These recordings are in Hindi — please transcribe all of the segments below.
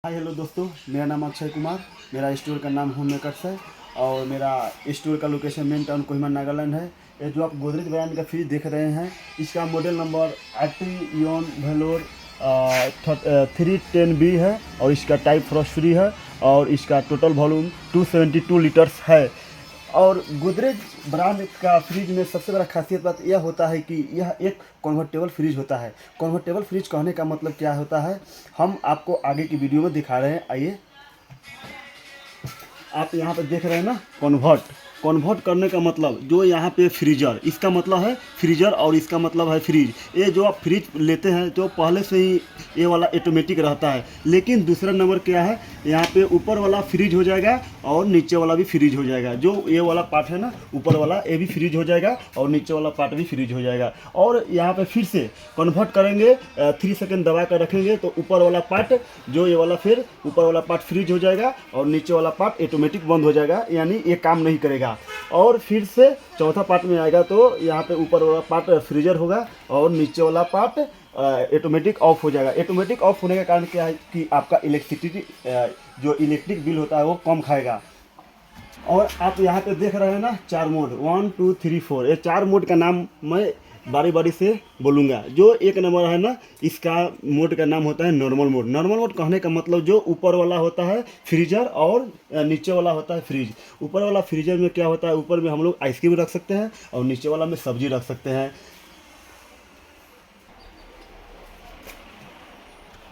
हाय हेलो दोस्तों, मेरा नाम अक्षय कुमार। मेरा स्टोर का नाम होम मेकर्स है और मेरा स्टोर का location main town Kohima Nagaland है। ये जो आप गोदरेज ब्रांड का फ्रिज देख रहे हैं, इसका मॉडल नंबर एटियन वेलोर 310B है और इसका टाइप फ्रॉस्ट फ्री है और इसका टोटल वॉल्यूम 272 लीटर्स है। और गोदरेज ब्रांड का फ्रिज में सबसे बड़ा खासियत बात यह होता है कि यह एक कन्वर्टेबल फ्रिज होता है। कन्वर्टेबल फ्रिज कहने का मतलब क्या होता है, हम आपको आगे की वीडियो में दिखा रहे हैं। आइए, आप यहाँ पे देख रहे हैं ना, कन्वर्ट करने का मतलब जो यहाँ पे फ्रीजर, इसका मतलब है फ्रीजर और इसका मतलब है फ्रिज। ये जो आप फ्रिज लेते हैं तो पहले से ही ये वाला ऑटोमेटिक रहता है, लेकिन दूसरा नंबर क्या है, यहाँ पे ऊपर वाला फ्रिज हो जाएगा और नीचे वाला भी फ्रिज हो जाएगा। जो ये वाला पार्ट है ना, ऊपर वाला, ये भी फ्रिज हो जाएगा और नीचे वाला पार्ट भी फ्रिज हो जाएगा। और यहाँ पे फिर से कन्वर्ट करेंगे, 3 सेकेंड दबा कर रखेंगे तो ऊपर वाला पार्ट, जो ये वाला, फिर ऊपर वाला पार्ट फ्रिज हो जाएगा और नीचे वाला पार्ट ऑटोमेटिक बंद हो जाएगा, यानी ये काम नहीं करेगा। और फिर से चौथा पार्ट में आएगा तो यहाँ पे ऊपर वाला पार्ट फ्रीजर होगा और नीचे वाला पार्ट ऑटोमेटिक ऑफ हो जाएगा। ऑटोमेटिक ऑफ होने का कारण क्या है कि आपका इलेक्ट्रिसिटी, जो इलेक्ट्रिक बिल होता है वो कम खाएगा। और आप यहाँ पे देख रहे हैं ना, 4 मोड, 1 2 3 4, ये 4 मोड का नाम मैं बारी बारी से बोलूँगा। जो एक नंबर है ना, इसका मोड का नाम होता है नॉर्मल मोड। नॉर्मल मोड कहने का मतलब जो ऊपर वाला होता है फ्रीजर और नीचे वाला होता है फ्रिज। ऊपर वाला फ्रीजर में क्या होता है, ऊपर में हम लोग आइसक्रीम रख सकते हैं और नीचे वाला में सब्जी रख सकते हैं।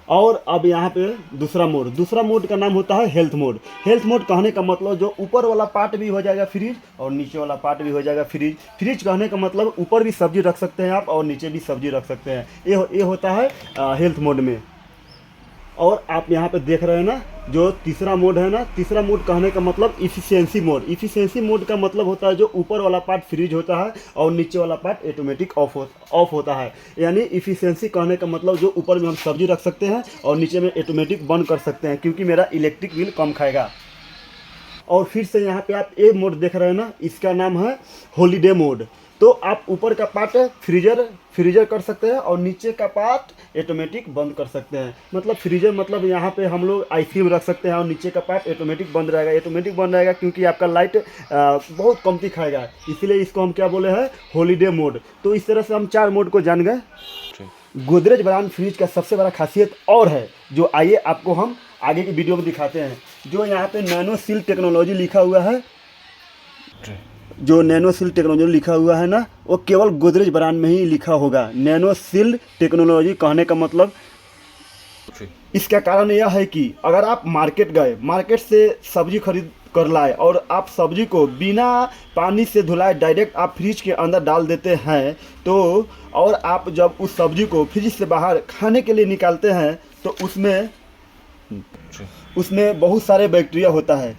और अब यहाँ पे दूसरा मोड का नाम होता है हेल्थ मोड। हेल्थ मोड कहने का मतलब जो ऊपर वाला पार्ट भी हो जाएगा फ्रिज और नीचे वाला पार्ट भी हो जाएगा फ्रिज। फ्रिज कहने का मतलब ऊपर भी सब्जी रख सकते हैं आप और नीचे भी सब्जी रख सकते हैं। ये होता है हेल्थ मोड में। और आप यहाँ पे देख रहे हैं ना, जो तीसरा मोड है ना, तीसरा मोड कहने का मतलब इफिशियंसी मोड। इफिशियंसी मोड का मतलब होता है जो ऊपर वाला पार्ट फ्रीज होता है और नीचे वाला पार्ट ऑटोमेटिक ऑफ होता है। यानी इफिशियंसी कहने का मतलब जो ऊपर में हम सब्जी रख सकते हैं और नीचे में ऑटोमेटिक बंद कर सकते हैं, क्योंकि मेरा इलेक्ट्रिक बिल कम खाएगा। और फिर से यहाँ पे आप ए मोड देख रहे हैं ना, इसका नाम है हॉलीडे मोड। तो आप ऊपर का पार्ट फ्रीजर कर सकते हैं और नीचे का पार्ट ऑटोमेटिक बंद कर सकते हैं। मतलब फ्रीजर मतलब यहाँ पे हम लोग आइसक्रीम रख सकते हैं और नीचे का पार्ट ऑटोमेटिक बंद रहेगा। ऑटोमेटिक बंद रहेगा क्योंकि आपका लाइट बहुत कमती खाएगा, इसलिए इसको हम क्या बोले हैं, हॉलीडे मोड। तो इस तरह से हम 4 मोड को जान गए। गोदरेज ब्रांड फ्रिज का सबसे बड़ा खासियत और है, जो आइए आपको हम आगे की वीडियो में दिखाते हैं। जो यहाँ पे नैनो सील टेक्नोलॉजी लिखा हुआ है, जो नैनो सील टेक्नोलॉजी लिखा हुआ है ना, वो केवल गोदरेज ब्रांड में ही लिखा होगा। नैनो सील टेक्नोलॉजी कहने का मतलब, इसका कारण यह है कि अगर आप मार्केट गए, मार्केट से सब्जी खरीद कर लाए और आप सब्जी को बिना पानी से धुलाए डायरेक्ट आप फ्रिज के अंदर डाल देते हैं, तो और आप जब उस सब्जी को फ्रिज से बाहर खाने के लिए निकालते हैं तो उसमें बहुत सारे बैक्टीरिया होता है।